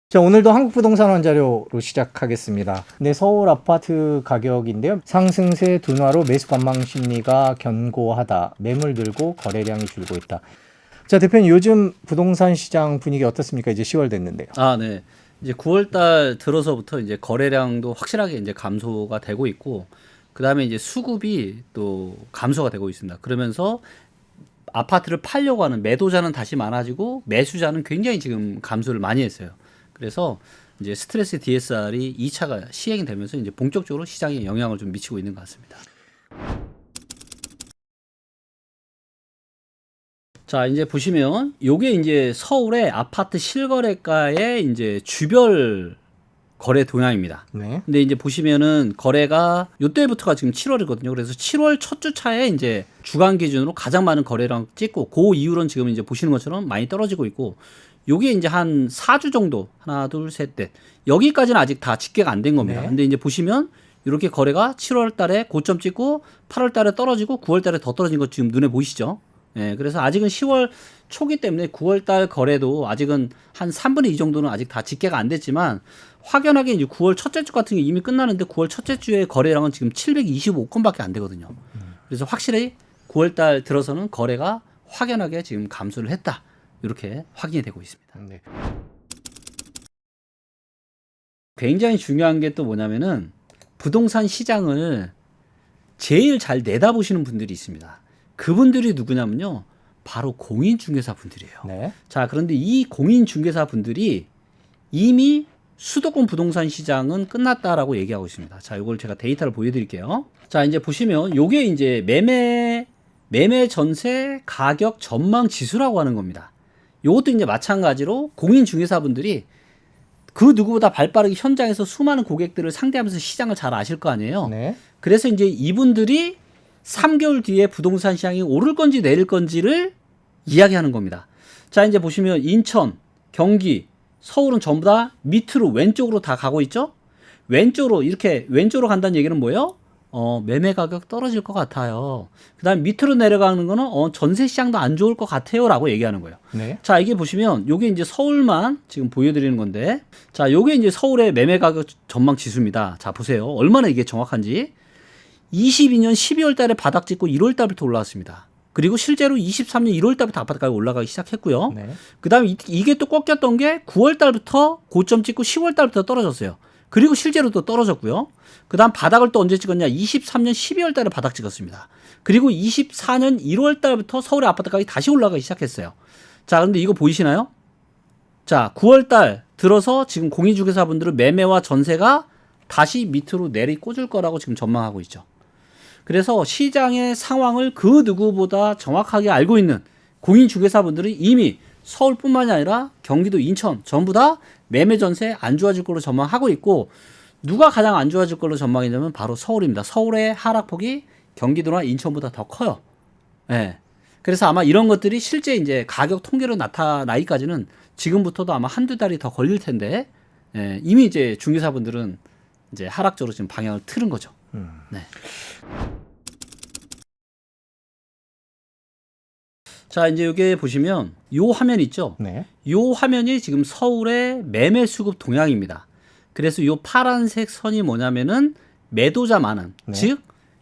자, 오늘도 한국부동산 원자료로 시작하겠습니다. 네, 서울 아파트 가격인데요. 상승세 둔화로 매수 관망 심리가 견고하다. 매물 늘고 거래량이 줄고 있다. 자, 대표님 요즘 부동산 시장 분위기 어떻습니까? 이제 10월 됐는데요. 네. 이제 9월 달 들어서부터 이제 거래량도 확실하게 이제 감소가 되고 있고, 그다음에 이제 수급이 또 감소가 되고 있습니다. 그러면서 아파트를 팔려고 하는 매도자는 다시 많아지고 매수자는 굉장히 지금 감소를 많이 했어요. 그래서 이제 스트레스 DSR이 2차가 시행이 되면서 이제 본격적으로 시장에 영향을 좀 미치고 있는 것 같습니다. 자, 이제 보시면 요게 이제 서울의 아파트 실거래가의 이제 주별 거래 동향입니다. 네. 근데 이제 보시면은 거래가 요때부터가 지금 7월이거든요. 그래서 7월 첫 주 차에 이제 주간 기준으로 가장 많은 거래량 찍고 그 이후로는 지금 이제 보시는 것처럼 많이 떨어지고 있고, 요게 이제 한 4주 정도 하나 둘 셋 넷 여기까지는 아직 다 집계가 안 된 겁니다. 네. 근데 이제 보시면 이렇게 거래가 7월 달에 고점 찍고 8월 달에 떨어지고 9월 달에 더 떨어진 거 지금 눈에 보이시죠? 예, 그래서 아직은 10월 초기 때문에 9월 달 거래도 아직은 한 3분의 2 정도는 아직 다 집계가 안 됐지만, 확연하게 이제 9월 첫째 주 같은 게 이미 끝나는데 9월 첫째 주의 거래량은 지금 725건밖에 안 되거든요. 그래서 확실히 9월 달 들어서는 거래가 확연하게 지금 감소를 했다. 이렇게 확인이 되고 있습니다. 네. 굉장히 중요한 게 또 뭐냐면은 부동산 시장을 제일 잘 내다보시는 분들이 있습니다. 그분들이 누구냐면요, 바로 공인중개사 분들이에요. 네. 자, 그런데 이 공인중개사 분들이 이미 수도권 부동산 시장은 끝났다라고 얘기하고 있습니다. 자, 이걸 제가 데이터를 보여드릴게요. 자, 이제 보시면 요게 이제 매매 전세 가격 전망 지수라고 하는 겁니다. 요것도 이제 마찬가지로 공인중개사 분들이 그 누구보다 발빠르게 현장에서 수많은 고객들을 상대하면서 시장을 잘 아실 거 아니에요. 네. 그래서 이제 이분들이 3개월 뒤에 부동산 시장이 오를 건지 내릴 건지를 이야기하는 겁니다. 자, 이제 보시면 인천, 경기, 서울은 전부 다 밑으로 왼쪽으로 다 가고 있죠. 왼쪽으로 이렇게 왼쪽으로 간다는 얘기는 뭐예요? 매매 가격 떨어질 것 같아요. 그다음 밑으로 내려가는 거는 전세 시장도 안 좋을 것 같아요라고 얘기하는 거예요. 네. 자, 이게 보시면 요게 이제 서울만 지금 보여드리는 건데, 자, 요게 이제 서울의 매매 가격 전망 지수입니다. 자, 보세요. 얼마나 이게 정확한지. 22년 12월 달에 바닥 찍고 1월 달부터 올라왔습니다. 그리고 실제로 23년 1월 달부터 아파트가가 올라가기 시작했고요. 네. 그다음에 이게 또 꺾였던 게 9월 달부터 고점 찍고 10월 달부터 떨어졌어요. 그리고 실제로 또 떨어졌고요. 그다음 바닥을 또 언제 찍었냐? 23년 12월 달에 바닥 찍었습니다. 그리고 24년 1월 달부터 서울의 아파트 가격이 다시 올라가기 시작했어요. 자, 그런데 이거 보이시나요? 자, 9월 달 들어서 지금 공인중개사분들은 매매와 전세가 다시 밑으로 내리꽂을 거라고 지금 전망하고 있죠. 그래서 시장의 상황을 그 누구보다 정확하게 알고 있는 공인중개사분들이 이미 서울뿐만이 아니라 경기도, 인천 전부 다 매매 전세 안 좋아질 걸로 전망하고 있고, 누가 가장 안 좋아질 걸로 전망이냐면 바로 서울입니다. 서울의 하락폭이 경기도나 인천보다 더 커요. 예. 그래서 아마 이런 것들이 실제 이제 가격 통계로 나타나기까지는 지금부터도 아마 한두 달이 더 걸릴 텐데, 예, 이미 이제 중개사분들은 이제 하락적으로 지금 방향을 틀은 거죠. 네. 자, 이제 여기 보시면 요 화면 있죠? 네. 요 화면이 지금 서울의 매매 수급 동향입니다. 그래서 요 파란색 선이 뭐냐면은 매도자 많음, 네. 즉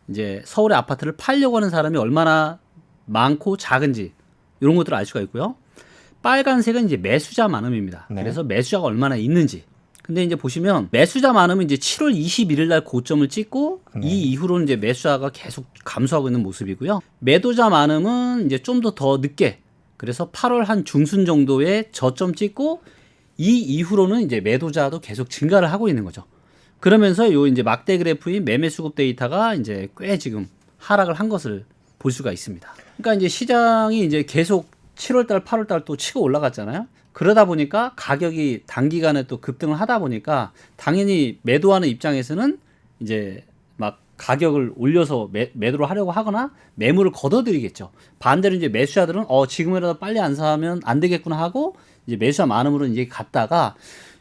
이제 서울의 아파트를 팔려고 하는 사람이 얼마나 많고 작은지 이런 것들을 알 수가 있고요. 빨간색은 이제 매수자 많음입니다. 네. 그래서 매수자가 얼마나 있는지. 근데 이제 보시면 매수자 많으면 이제 7월 21일 날 고점을 찍고, 네. 이 이후로는 이제 매수자가 계속 감소하고 있는 모습이고요. 매도자 많으면 이제 좀 더 늦게, 그래서 8월 한 중순 정도에 저점 찍고, 이 이후로는 이제 매도자도 계속 증가를 하고 있는 거죠. 그러면서 요 이제 막대 그래프인 매매 수급 데이터가 이제 꽤 지금 하락을 한 것을 볼 수가 있습니다. 그러니까 이제 시장이 이제 계속 7월 달, 8월 달 또 치고 올라갔잖아요. 그러다 보니까 가격이 단기간에 또 급등을 하다 보니까 당연히 매도하는 입장에서는 이제 막 가격을 올려서 매도를 하려고 하거나 매물을 걷어들이겠죠. 반대로 이제 매수자들은 지금이라도 빨리 안 사면 안 되겠구나 하고 이제 매수자 많음으로 이제 갔다가,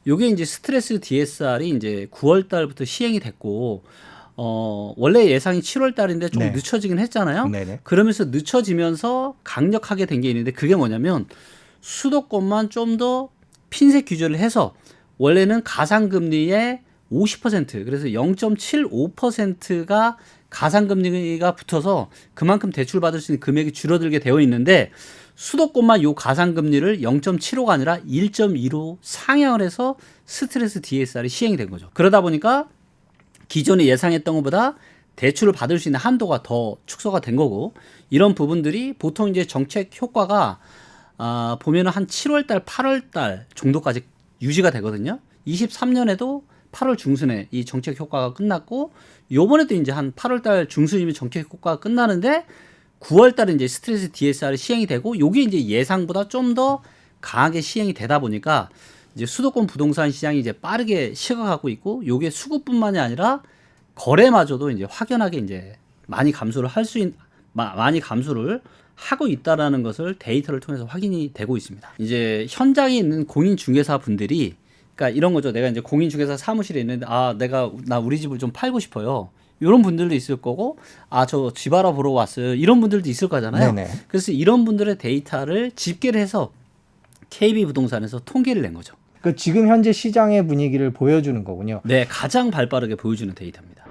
요게 이제 스트레스 DSR이 이제 9월 달부터 시행이 됐고, 원래 예상이 7월 달인데 좀 네. 늦춰지긴 했잖아요. 네네. 그러면서 늦춰지면서 강력하게 된 게 있는데, 그게 뭐냐면 수도권만 좀 더 핀셋 규제를 해서 원래는 가상금리의 50% 그래서 0.75%가 가상금리가 붙어서 그만큼 대출 받을 수 있는 금액이 줄어들게 되어 있는데 수도권만 요 가상금리를 0.75가 아니라 1.2로 상향을 해서 스트레스 DSR이 시행이 된 거죠. 그러다 보니까 기존에 예상했던 것보다 대출을 받을 수 있는 한도가 더 축소가 된 거고 이런 부분들이 보통 이제 정책 효과가 보면은 한 7월달, 8월달 정도까지 유지가 되거든요. 23년에도 8월 중순에 이 정책 효과가 끝났고 요번에도 이제 한 8월달 중순이면 정책 효과가 끝나는데 9월달에 이제 스트레스 DSR이 시행이 되고 요게 이제 예상보다 좀 더 강하게 시행이 되다 보니까 이제 수도권 부동산 시장이 이제 빠르게 식어가고 있고 요게 수급뿐만이 아니라 거래마저도 이제 확연하게 이제 많이 감소를 많이 감소를 하고 있다라는 것을 데이터를 통해서 확인이 되고 있습니다. 이제 현장에 있는 공인중개사 분들이 그러니까 이런 거죠. 내가 이제 공인중개사 사무실에 있는데 나 우리 집을 좀 팔고 싶어요. 이런 분들도 있을 거고 저 집 알아보러 왔어요. 이런 분들도 있을 거잖아요. 네네. 그래서 이런 분들의 데이터를 집계를 해서 KB부동산에서 통계를 낸 거죠. 그 지금 현재 시장의 분위기를 보여주는 거군요. 네, 가장 발빠르게 보여주는 데이터입니다.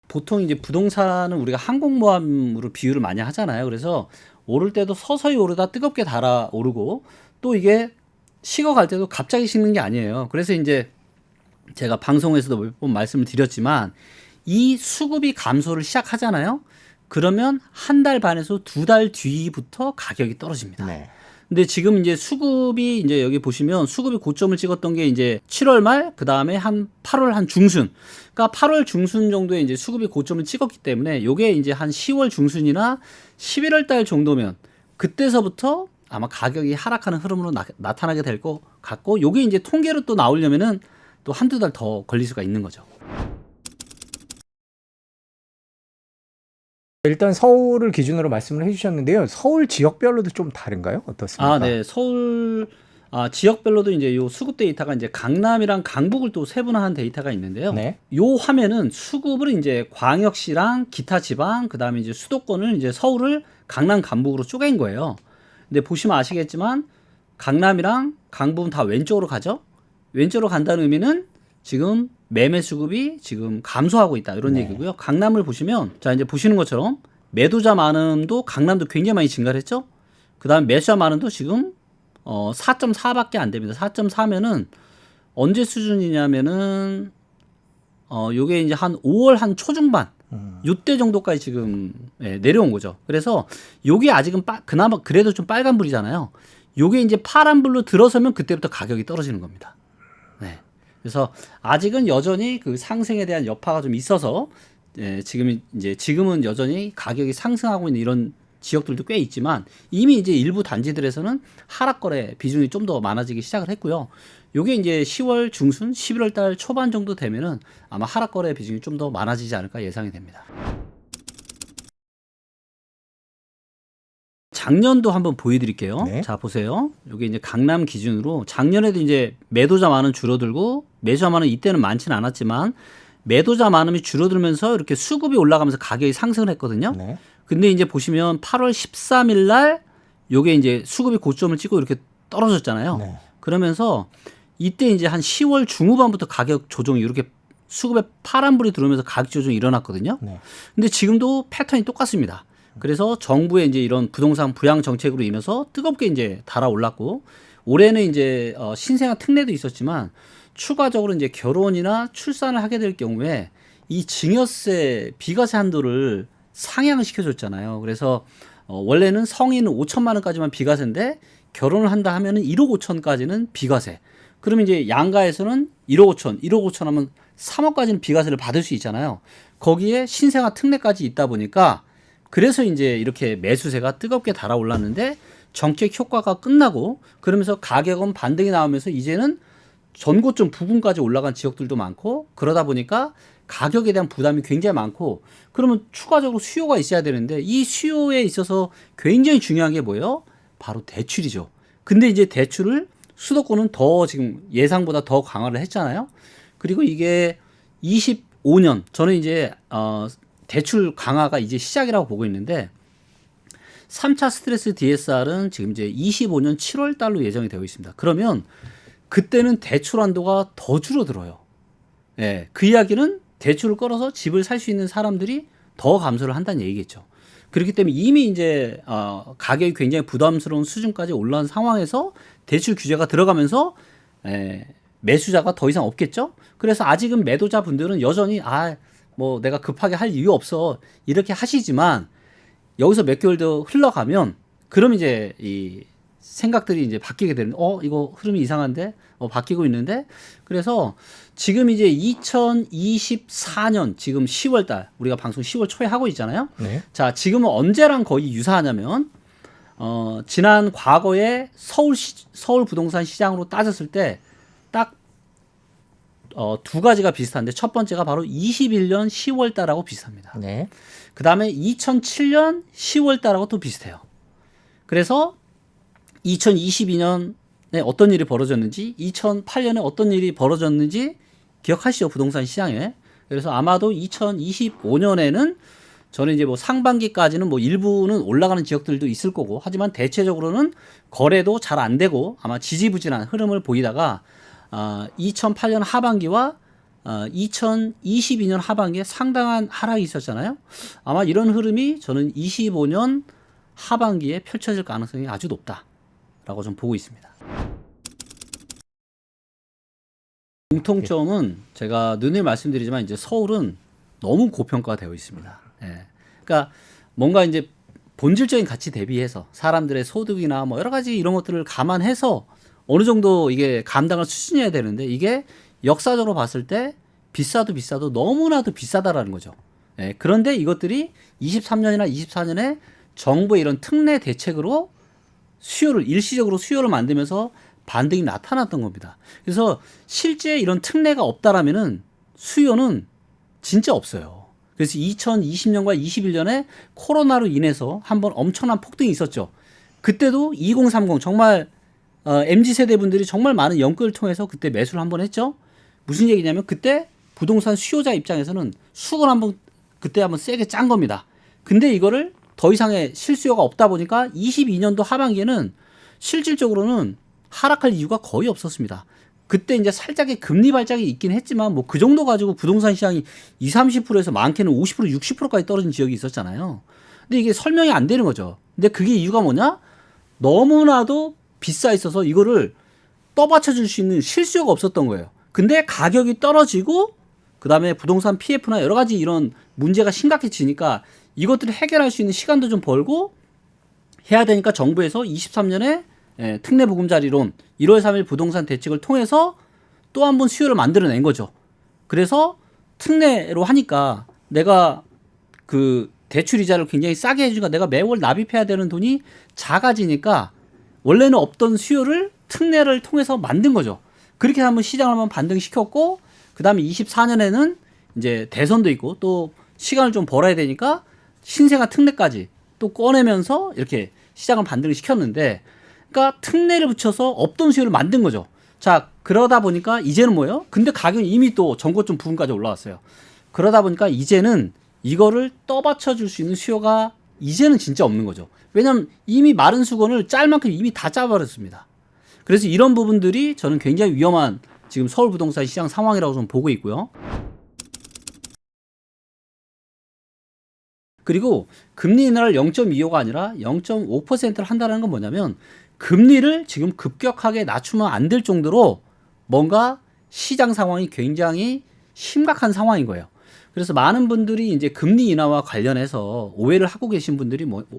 보통 이제 부동산은 우리가 항공모함으로 비유를 많이 하잖아요. 그래서 오를 때도 서서히 오르다 뜨겁게 달아오르고 또 이게 식어갈 때도 갑자기 식는 게 아니에요. 그래서 이제 제가 방송에서도 몇 번 말씀을 드렸지만 이 수급이 감소를 시작하잖아요. 그러면 한 달 반에서 2달 뒤부터 가격이 떨어집니다. 네. 근데 지금 이제 수급이 이제 여기 보시면 수급이 고점을 찍었던 게 이제 7월 말, 그 다음에 한 8월 한 중순. 그러니까 8월 중순 정도에 이제 수급이 고점을 찍었기 때문에 요게 이제 한 10월 중순이나 11월 달 정도면 그때서부터 아마 가격이 하락하는 흐름으로 나타나게 될 것 같고 요게 이제 통계로 또 나오려면은 또 한두 달 더 걸릴 수가 있는 거죠. 일단 서울을 기준으로 말씀을 해주셨는데요. 서울 지역별로도 좀 다른가요? 어떻습니까? 네. 서울 지역별로도 이제 요 수급 데이터가 이제 강남이랑 강북을 또 세분화한 데이터가 있는데요. 네. 요 화면은 수급을 이제 광역시랑 기타 지방, 그다음에 이제 수도권을 이제 서울을 강남, 강북으로 쪼갠 거예요. 근데 보시면 아시겠지만 강남이랑 강북은 다 왼쪽으로 가죠. 왼쪽으로 간다는 의미는 지금 매매 수급이 지금 감소하고 있다 이런 얘기고요. 강남을 보시면 자 이제 보시는 것처럼 매도자 많음도 강남도 굉장히 많이 증가를 했죠. 그다음에 매수자 많음도 지금 4.4밖에 안 됩니다. 4.4면은 언제 수준이냐면은 요게 이제 한 5월 한 초중반 요때 정도까지 지금 내려온 거죠. 그래서 요게 아직은 그나마 그래도 좀 빨간불이잖아요. 요게 이제 파란불로 들어서면 그때부터 가격이 떨어지는 겁니다. 네. 그래서 아직은 여전히 그 상승에 대한 여파가 좀 있어서 지금은 여전히 가격이 상승하고 있는 이런 지역들도 꽤 있지만 이미 이제 일부 단지들에서는 하락 거래 비중이 좀 더 많아지기 시작을 했고요. 요게 이제 10월 중순, 11월 달 초반 정도 되면은 아마 하락 거래 비중이 좀 더 많아지지 않을까 예상이 됩니다. 작년도 한번 보여드릴게요. 네. 자, 보세요. 요게 이제 강남 기준으로 작년에도 이제 매도자 많은 줄어들고 매수자 많은 이때는 많지는 않았지만 매도자 많음이 줄어들면서 이렇게 수급이 올라가면서 가격이 상승을 했거든요. 네. 근데 이제 보시면 8월 13일 날 요게 이제 수급이 고점을 찍고 이렇게 떨어졌잖아요. 네. 그러면서 이때 이제 한 10월 중후반부터 가격 조정이 이렇게 수급에 파란불이 들어오면서 가격 조정이 일어났거든요. 네. 근데 지금도 패턴이 똑같습니다. 그래서 정부의 이제 이런 부동산 부양 정책으로 인해서 뜨겁게 이제 달아올랐고 올해는 이제 신생아 특례도 있었지만 추가적으로 이제 결혼이나 출산을 하게 될 경우에 이 증여세 비과세 한도를 상향을 시켜줬잖아요. 그래서 원래는 성인은 5천만 원까지만 비과세인데 결혼을 한다 하면은 1억 5천까지는 비과세. 그러면 이제 양가에서는 1억 5천, 1억 5천 하면 3억까지는 비과세를 받을 수 있잖아요. 거기에 신생아 특례까지 있다 보니까 그래서 이제 이렇게 매수세가 뜨겁게 달아올랐는데 정책 효과가 끝나고 그러면서 가격은 반등이 나오면서 이제는 전고점 부근까지 올라간 지역들도 많고 그러다 보니까 가격에 대한 부담이 굉장히 많고 그러면 추가적으로 수요가 있어야 되는데 이 수요에 있어서 굉장히 중요한 게 뭐예요? 바로 대출이죠. 근데 이제 대출을 수도권은 더 지금 예상보다 더 강화를 했잖아요. 그리고 이게 25년 저는 이제 대출 강화가 이제 시작이라고 보고 있는데 3차 스트레스 DSR은 지금 이제 25년 7월 달로 예정이 되어 있습니다. 그러면 그때는 대출 한도가 더 줄어들어요. 예, 그 이야기는 대출을 끌어서 집을 살 수 있는 사람들이 더 감소를 한다는 얘기겠죠. 그렇기 때문에 이미 이제 가격이 굉장히 부담스러운 수준까지 올라온 상황에서 대출 규제가 들어가면서 매수자가 더 이상 없겠죠. 그래서 아직은 매도자 분들은 여전히 뭐 내가 급하게 할 이유 없어 이렇게 하시지만 여기서 몇 개월 더 흘러가면 그럼 이제 이 생각들이 이제 바뀌게 되는 이거 흐름이 이상한데 바뀌고 있는데 그래서 지금 이제 2024년 지금 10월 달 우리가 방송 10월 초에 하고 있잖아요. 네. 자, 지금은 언제랑 거의 유사하냐면 지난 과거에 서울 부동산 시장으로 따졌을 때 딱 두 가지가 비슷한데 첫 번째가 바로 21년 10월 달하고 비슷합니다. 네. 그 다음에 2007년 10월 달하고 또 비슷해요. 그래서 2022년에 어떤 일이 벌어졌는지 2008년에 어떤 일이 벌어졌는지 기억하시죠? 부동산 시장에. 그래서 아마도 2025년에는 저는 이제 뭐 상반기까지는 뭐 일부는 올라가는 지역들도 있을 거고 하지만 대체적으로는 거래도 잘 안 되고 아마 지지부진한 흐름을 보이다가 2008년 하반기와 2022년 하반기에 상당한 하락이 있었잖아요. 아마 이런 흐름이 저는 25년 하반기에 펼쳐질 가능성이 아주 높다라고 좀 보고 있습니다. 공통점은 제가 늘 말씀드리지만 이제 서울은 너무 고평가되어 있습니다. 예. 그러니까 뭔가 이제 본질적인 가치 대비해서 사람들의 소득이나 뭐 여러 가지 이런 것들을 감안해서 어느 정도 이게 감당을 추진해야 되는데 이게 역사적으로 봤을 때 비싸도 너무나도 비싸다라는 거죠. 예. 그런데 이것들이 23년이나 24년에 정부의 이런 특례 대책으로 일시적으로 수요를 만들면서 반등이 나타났던 겁니다. 그래서 실제 이런 특례가 없다라면은 수요는 진짜 없어요. 그래서 2020년과 21년에 코로나로 인해서 한번 엄청난 폭등이 있었죠. 그때도 2030 정말 MZ 세대 분들이 정말 많은 연끌을 통해서 그때 매수를 한번 했죠. 무슨 얘기냐면 그때 부동산 수요자 입장에서는 수급을 그때 한번 세게 짠 겁니다. 근데 이거를 더 이상의 실수요가 없다 보니까 22년도 하반기에는 실질적으로는 하락할 이유가 거의 없었습니다. 그때 이제 살짝의 금리 발작이 있긴 했지만 뭐 그 정도 가지고 부동산 시장이 20-30%에서 많게는 50% 60%까지 떨어진 지역이 있었잖아요. 근데 이게 설명이 안 되는 거죠. 근데 그게 이유가 뭐냐? 너무나도 비싸 있어서 이거를 떠받쳐 줄 수 있는 실수요가 없었던 거예요. 근데 가격이 떨어지고 그다음에 부동산 PF나 여러 가지 이런 문제가 심각해지니까 이것들을 해결할 수 있는 시간도 좀 벌고 해야 되니까 정부에서 23년에 특례 보금자리론 1월 3일 부동산 대책을 통해서 또 한 번 수요를 만들어낸 거죠. 그래서 특례로 하니까 내가 그 대출 이자를 굉장히 싸게 해주니까 내가 매월 납입해야 되는 돈이 작아지니까 원래는 없던 수요를 특례를 통해서 만든 거죠. 그렇게 한번 시장을 한번 반등시켰고 그 다음에 24년에는 이제 대선도 있고 또 시간을 좀 벌어야 되니까 신생아 특례까지 또 꺼내면서 이렇게 시장을 반등을 시켰는데 그러니까 특례를 붙여서 없던 수요를 만든 거죠. 자, 그러다 보니까 이제는 뭐예요? 근데 가격이 이미 또 전고점 부분까지 올라왔어요. 그러다 보니까 이제는 이거를 떠받쳐 줄 수 있는 수요가 이제는 진짜 없는 거죠. 왜냐하면 이미 마른 수건을 짤 만큼 이미 다 짜버렸습니다. 그래서 이런 부분들이 저는 굉장히 위험한 지금 서울 부동산 시장 상황이라고 좀 보고 있고요. 그리고 금리 인하를 0.25가 아니라 0.5%를 한다는 건 뭐냐면 금리를 지금 급격하게 낮추면 안 될 정도로 뭔가 시장 상황이 굉장히 심각한 상황인 거예요. 그래서 많은 분들이 이제 금리 인하와 관련해서 오해를 하고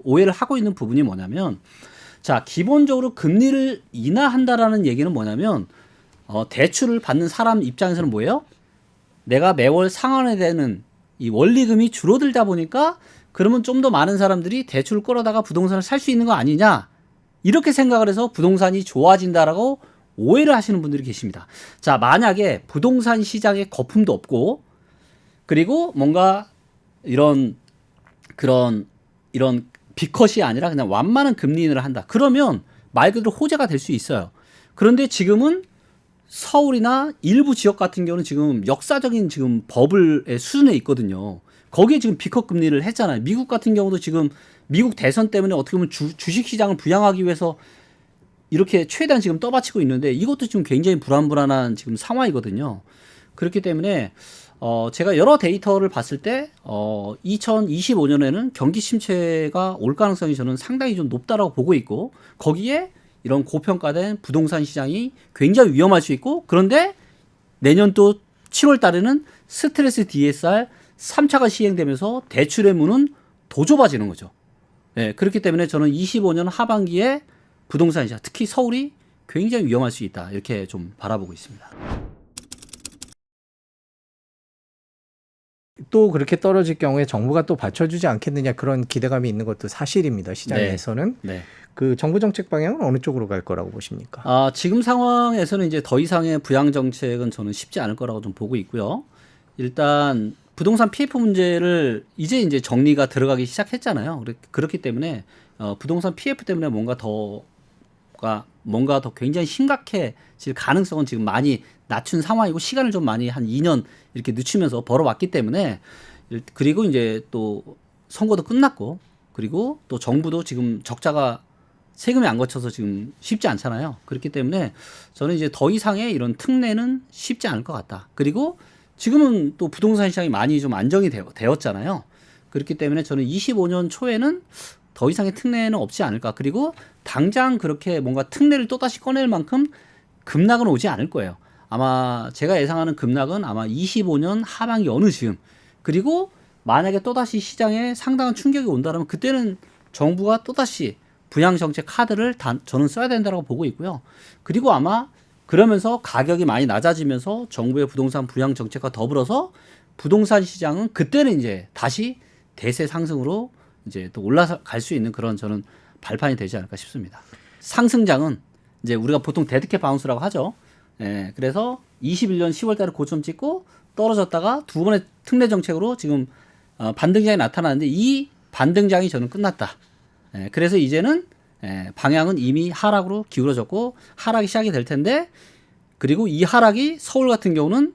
오해를 하고 있는 부분이 뭐냐면 자, 기본적으로 금리를 인하한다라는 얘기는 뭐냐면 대출을 받는 사람 입장에서는 뭐예요? 내가 매월 상환해야 되는 이 원리금이 줄어들다 보니까 그러면 좀 더 많은 사람들이 대출을 끌어다가 부동산을 살 수 있는 거 아니냐 이렇게 생각을 해서 부동산이 좋아진다라고 오해를 하시는 분들이 계십니다. 자, 만약에 부동산 시장에 거품도 없고 그리고 뭔가 이런 빅컷이 아니라 그냥 완만한 금리 인하를 한다. 그러면 말 그대로 호재가 될 수 있어요. 그런데 지금은 서울이나 일부 지역 같은 경우는 지금 역사적인 지금 버블의 수준에 있거든요. 거기에 지금 빅컷 금리를 했잖아요. 미국 같은 경우도 지금 미국 대선 때문에 어떻게 보면 주식시장을 부양하기 위해서 이렇게 최대한 지금 떠받치고 있는데 이것도 지금 굉장히 불안불안한 지금 상황이거든요. 그렇기 때문에 제가 여러 데이터를 봤을 때 2025년에는 경기 침체가 올 가능성이 저는 상당히 좀 높다라고 보고 있고 거기에 이런 고평가된 부동산 시장이 굉장히 위험할 수 있고 그런데 내년 또 7월 달에는 스트레스 DSR 3차가 시행되면서 대출의 문은 더 좁아지는 거죠. 네, 그렇기 때문에 저는 25년 하반기에 부동산 시장, 특히 서울이 굉장히 위험할 수 있다. 이렇게 좀 바라보고 있습니다. 또 그렇게 떨어질 경우에 정부가 또 받쳐주지 않겠느냐 그런 기대감이 있는 것도 사실입니다. 시장에서는. 네. 그 정부 정책 방향은 어느 쪽으로 갈 거라고 보십니까? 지금 상황에서는 이제 더 이상의 부양 정책은 저는 쉽지 않을 거라고 좀 보고 있고요. 일단 부동산 PF 문제를 이제 정리가 들어가기 시작했잖아요. 그렇기 때문에 부동산 PF 때문에 뭔가 더 굉장히 심각해질 가능성은 지금 많이 낮춘 상황이고 시간을 좀 많이 한 2년 이렇게 늦추면서 벌어왔기 때문에 그리고 이제 또 선거도 끝났고 그리고 또 정부도 지금 적자가 세금이 안 거쳐서 지금 쉽지 않잖아요. 그렇기 때문에 저는 이제 더 이상의 이런 특례는 쉽지 않을 것 같다. 그리고 지금은 또 부동산 시장이 많이 좀 안정이 되었잖아요. 그렇기 때문에 저는 25년 초에는 더 이상의 특례는 없지 않을까. 그리고 당장 그렇게 뭔가 특례를 또다시 꺼낼 만큼 급락은 오지 않을 거예요. 아마 제가 예상하는 급락은 아마 25년 하반기 어느 즈음. 그리고 만약에 또다시 시장에 상당한 충격이 온다면 그때는 정부가 또다시 부양정책 카드를 저는 써야 된다고 보고 있고요. 그리고 아마 그러면서 가격이 많이 낮아지면서 정부의 부동산 부양정책과 더불어서 부동산 시장은 그때는 이제 다시 대세 상승으로 이제 또 올라갈 수 있는 그런 저는 발판이 되지 않을까 싶습니다. 상승장은 이제 우리가 보통 데드캣 바운스라고 하죠. 예, 그래서 21년 10월 달에 고점 찍고 떨어졌다가 두 번의 특례 정책으로 지금 반등장이 나타나는데 이 반등장이 저는 끝났다. 예, 그래서 이제는 방향은 이미 하락으로 기울어졌고 하락이 시작이 될 텐데 그리고 이 하락이 서울 같은 경우는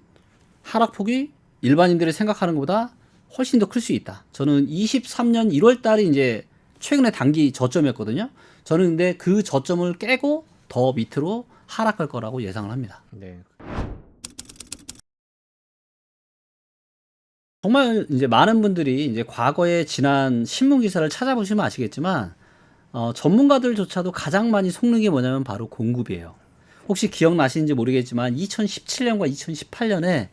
하락폭이 일반인들이 생각하는 것보다 훨씬 더 클 수 있다. 저는 23년 1월 달이 이제 최근에 단기 저점이었거든요. 저는 근데 그 저점을 깨고 더 밑으로 하락할 거라고 예상을 합니다. 네. 정말 이제 많은 분들이 이제 과거에 지난 신문 기사를 찾아보시면 아시겠지만 전문가들조차도 가장 많이 속는 게 뭐냐면 바로 공급이에요. 혹시 기억나시는지 모르겠지만 2017년과 2018년에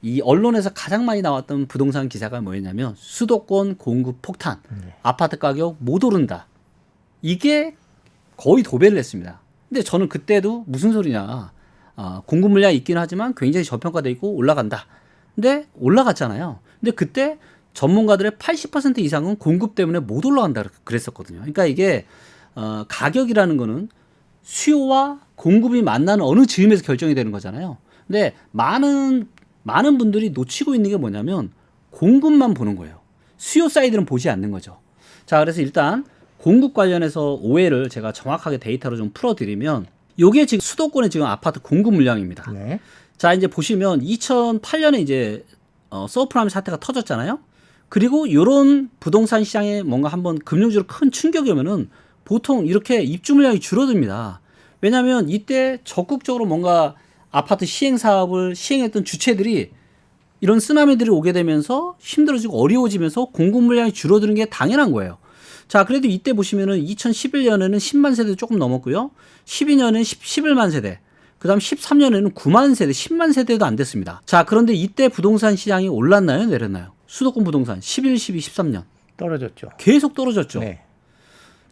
이 언론에서 가장 많이 나왔던 부동산 기사가 뭐였냐면 수도권 공급 폭탄, 아파트 가격 못 오른다. 이게 거의 도배를 했습니다. 근데 저는 그때도 무슨 소리냐. 공급 물량이 있긴 하지만 굉장히 저평가돼 있고 올라간다. 근데 올라갔잖아요. 근데 그때 전문가들의 80% 이상은 공급 때문에 못 올라간다 그랬었거든요. 그러니까 이게 가격이라는 거는 수요와 공급이 만나는 어느 즈음에서 결정이 되는 거잖아요. 근데 많은 분들이 놓치고 있는 게 뭐냐면 공급만 보는 거예요. 수요 사이드는 보지 않는 거죠. 자, 그래서 일단 공급 관련해서 오해를 제가 정확하게 데이터로 좀 풀어드리면 요게 지금 수도권의 지금 아파트 공급 물량입니다. 네. 자, 이제 보시면 2008년에 이제 서브프라임 사태가 터졌잖아요. 그리고 요런 부동산 시장에 뭔가 한번 금융적으로 큰 충격이 오면은 보통 이렇게 입주 물량이 줄어듭니다. 왜냐하면 이때 적극적으로 뭔가 아파트 시행 사업을 시행했던 주체들이 이런 쓰나미들이 오게 되면서 힘들어지고 어려워지면서 공급 물량이 줄어드는 게 당연한 거예요. 자, 그래도 이때 보시면은 2011년에는 10만 세대 조금 넘었고요. 12년에는 11만 세대. 그 다음 13년에는 9만 세대, 10만 세대도 안 됐습니다. 자, 그런데 이때 부동산 시장이 올랐나요? 내렸나요? 수도권 부동산 11, 12, 13년. 떨어졌죠. 계속 떨어졌죠. 네.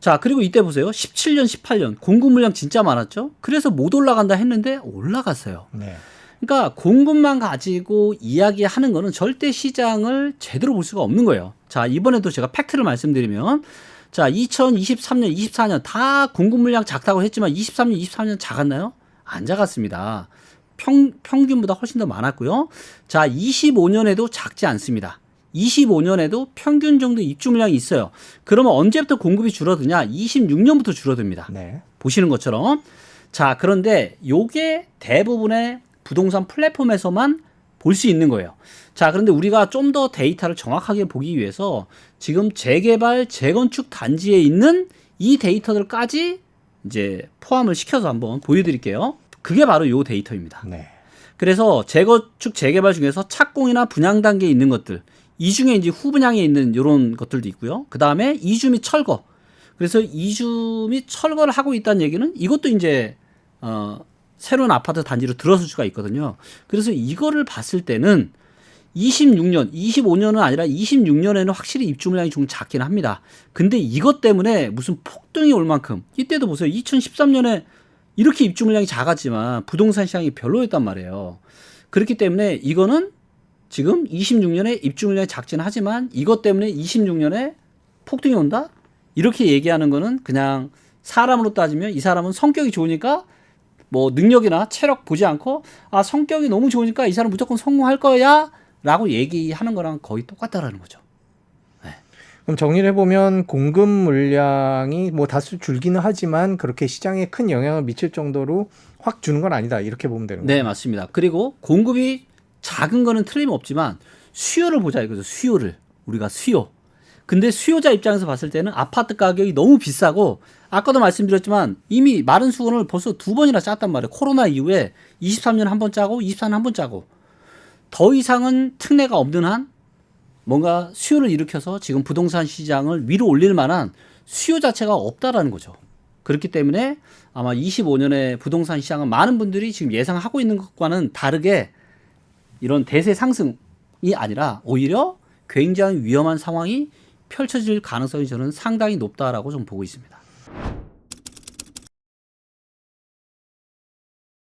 자, 그리고 이때 보세요. 17년, 18년 공급 물량 진짜 많았죠. 그래서 못 올라간다 했는데 올라갔어요. 네. 그러니까 공급만 가지고 이야기하는 거는 절대 시장을 제대로 볼 수가 없는 거예요. 자, 이번에도 제가 팩트를 말씀드리면 자, 2023년, 24년 다 공급 물량 작다고 했지만 23년, 24년 작았나요? 안 작았습니다. 평균보다 훨씬 더 많았고요. 자, 25년에도 작지 않습니다. 25년에도 평균 정도 입주 물량이 있어요. 그러면 언제부터 공급이 줄어드냐? 26년부터 줄어듭니다. 네. 보시는 것처럼. 자, 그런데 요게 대부분의 부동산 플랫폼에서만 볼 수 있는 거예요. 자, 그런데 우리가 좀 더 데이터를 정확하게 보기 위해서 지금 재개발, 재건축 단지에 있는 이 데이터들까지 이제 포함을 시켜서 한번 보여드릴게요. 그게 바로 요 데이터입니다. 네. 그래서 재건축, 재개발 중에서 착공이나 분양 단계에 있는 것들, 이 중에 이제 후분양에 있는 이런 것들도 있고요. 그 다음에 이주 및 철거. 그래서 이주 및 철거를 하고 있다는 얘기는 이것도 이제 새로운 아파트 단지로 들어설 수가 있거든요. 그래서 이거를 봤을 때는 26년, 25년은 아니라 26년에는 확실히 입주 물량이 좀 작긴 합니다. 근데 이것 때문에 무슨 폭등이 올 만큼, 이때도 보세요. 2013년에 이렇게 입주 물량이 작았지만 부동산 시장이 별로였단 말이에요. 그렇기 때문에 이거는 지금 26년에 입주 물량이 작지는 하지만 이것 때문에 26년에 폭등이 온다? 이렇게 얘기하는 거는 그냥 사람으로 따지면 이 사람은 성격이 좋으니까 뭐 능력이나 체력 보지 않고 아, 성격이 너무 좋으니까 이 사람 무조건 성공할 거야 라고 얘기하는 거랑 거의 똑같다라는 거죠. 그럼 정리를 해보면 공급 물량이 뭐 다수 줄기는 하지만 그렇게 시장에 큰 영향을 미칠 정도로 확 주는 건 아니다. 이렇게 보면 되는 거예요. 네, 맞습니다. 그리고 공급이 작은 거는 틀림없지만 수요를 보자 이거죠. 수요를. 우리가 수요. 근데 수요자 입장에서 봤을 때는 아파트 가격이 너무 비싸고 아까도 말씀드렸지만 이미 마른 수건을 벌써 2번이나 짰단 말이에요. 코로나 이후에 23년 한 번 짜고 24년 한 번 짜고 더 이상은 특례가 없는 한 뭔가 수요를 일으켜서 지금 부동산 시장을 위로 올릴 만한 수요 자체가 없다라는 거죠. 그렇기 때문에 아마 25년에 부동산 시장은 많은 분들이 지금 예상하고 있는 것과는 다르게 이런 대세 상승이 아니라 오히려 굉장히 위험한 상황이 펼쳐질 가능성이 저는 상당히 높다라고 좀 보고 있습니다.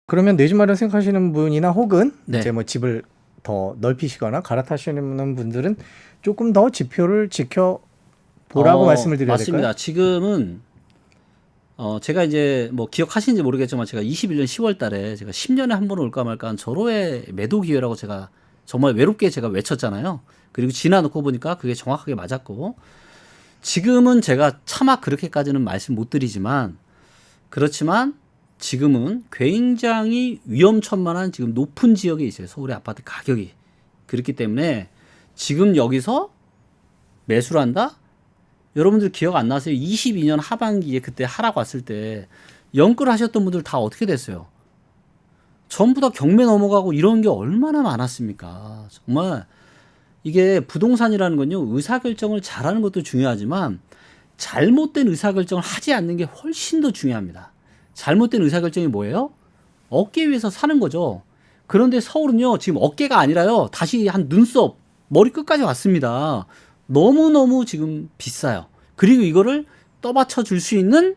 그러면 내 집 마련 생각하시는 분이나 혹은 네. 이제 뭐 집을 더 넓히시거나 갈아타시는 분들은 조금 더 지표를 지켜보라고 말씀을 드려야 맞습니다. 될까요? 지금은 제가 이제 뭐 기억하시는지 모르겠지만 제가 21년 10월 달에 제가 10년에 한 번 올까 말까 한 절호의 매도 기회라고 제가 정말 외롭게 제가 외쳤잖아요. 그리고 지나놓고 보니까 그게 정확하게 맞았고 지금은 제가 차마 그렇게까지는 말씀 못 드리지만 그렇지만 지금은 굉장히 위험천만한 지금 높은 지역에 있어요. 서울의 아파트 가격이. 그렇기 때문에 지금 여기서 매수를 한다? 여러분들 기억 안 나세요? 22년 하반기에 그때 하락 왔을 때 영끌 하셨던 분들 다 어떻게 됐어요? 전부 다 경매 넘어가고 이런 게 얼마나 많았습니까? 정말 이게 부동산이라는 건요. 의사결정을 잘하는 것도 중요하지만 잘못된 의사결정을 하지 않는 게 훨씬 더 중요합니다. 잘못된 의사결정이 뭐예요? 얻기 위해서 사는 거죠. 그런데 서울은요. 지금 어깨가 아니라요. 다시 한 눈썹, 머리 끝까지 왔습니다. 너무너무 지금 비싸요. 그리고 이거를 떠받쳐 줄 수 있는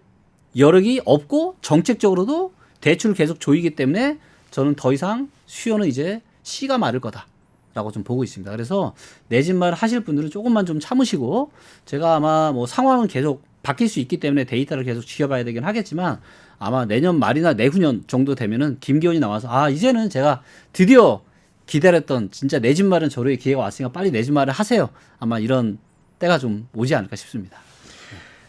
여력이 없고 정책적으로도 대출을 계속 조이기 때문에 저는 더 이상 수요는 이제 씨가 마를 거다라고 좀 보고 있습니다. 그래서 내 집 마련 하실 분들은 조금만 좀 참으시고 제가 아마 뭐 상황은 계속 바뀔 수 있기 때문에 데이터를 계속 지켜봐야 되긴 하겠지만 아마 내년 말이나 내후년 정도 되면은 김기현이 나와서 아 이제는 제가 드디어 기다렸던 진짜 내 집 마련 절호의 기회가 왔으니까 빨리 내 집 마련 하세요. 아마 이런 때가 좀 오지 않을까 싶습니다.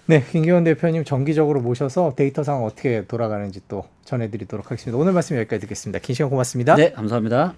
네, 김기현 대표님 정기적으로 모셔서 데이터 상황 어떻게 돌아가는지 또 전해드리도록 하겠습니다. 오늘 말씀 여기까지 듣겠습니다. 긴 시간 고맙습니다. 네, 감사합니다.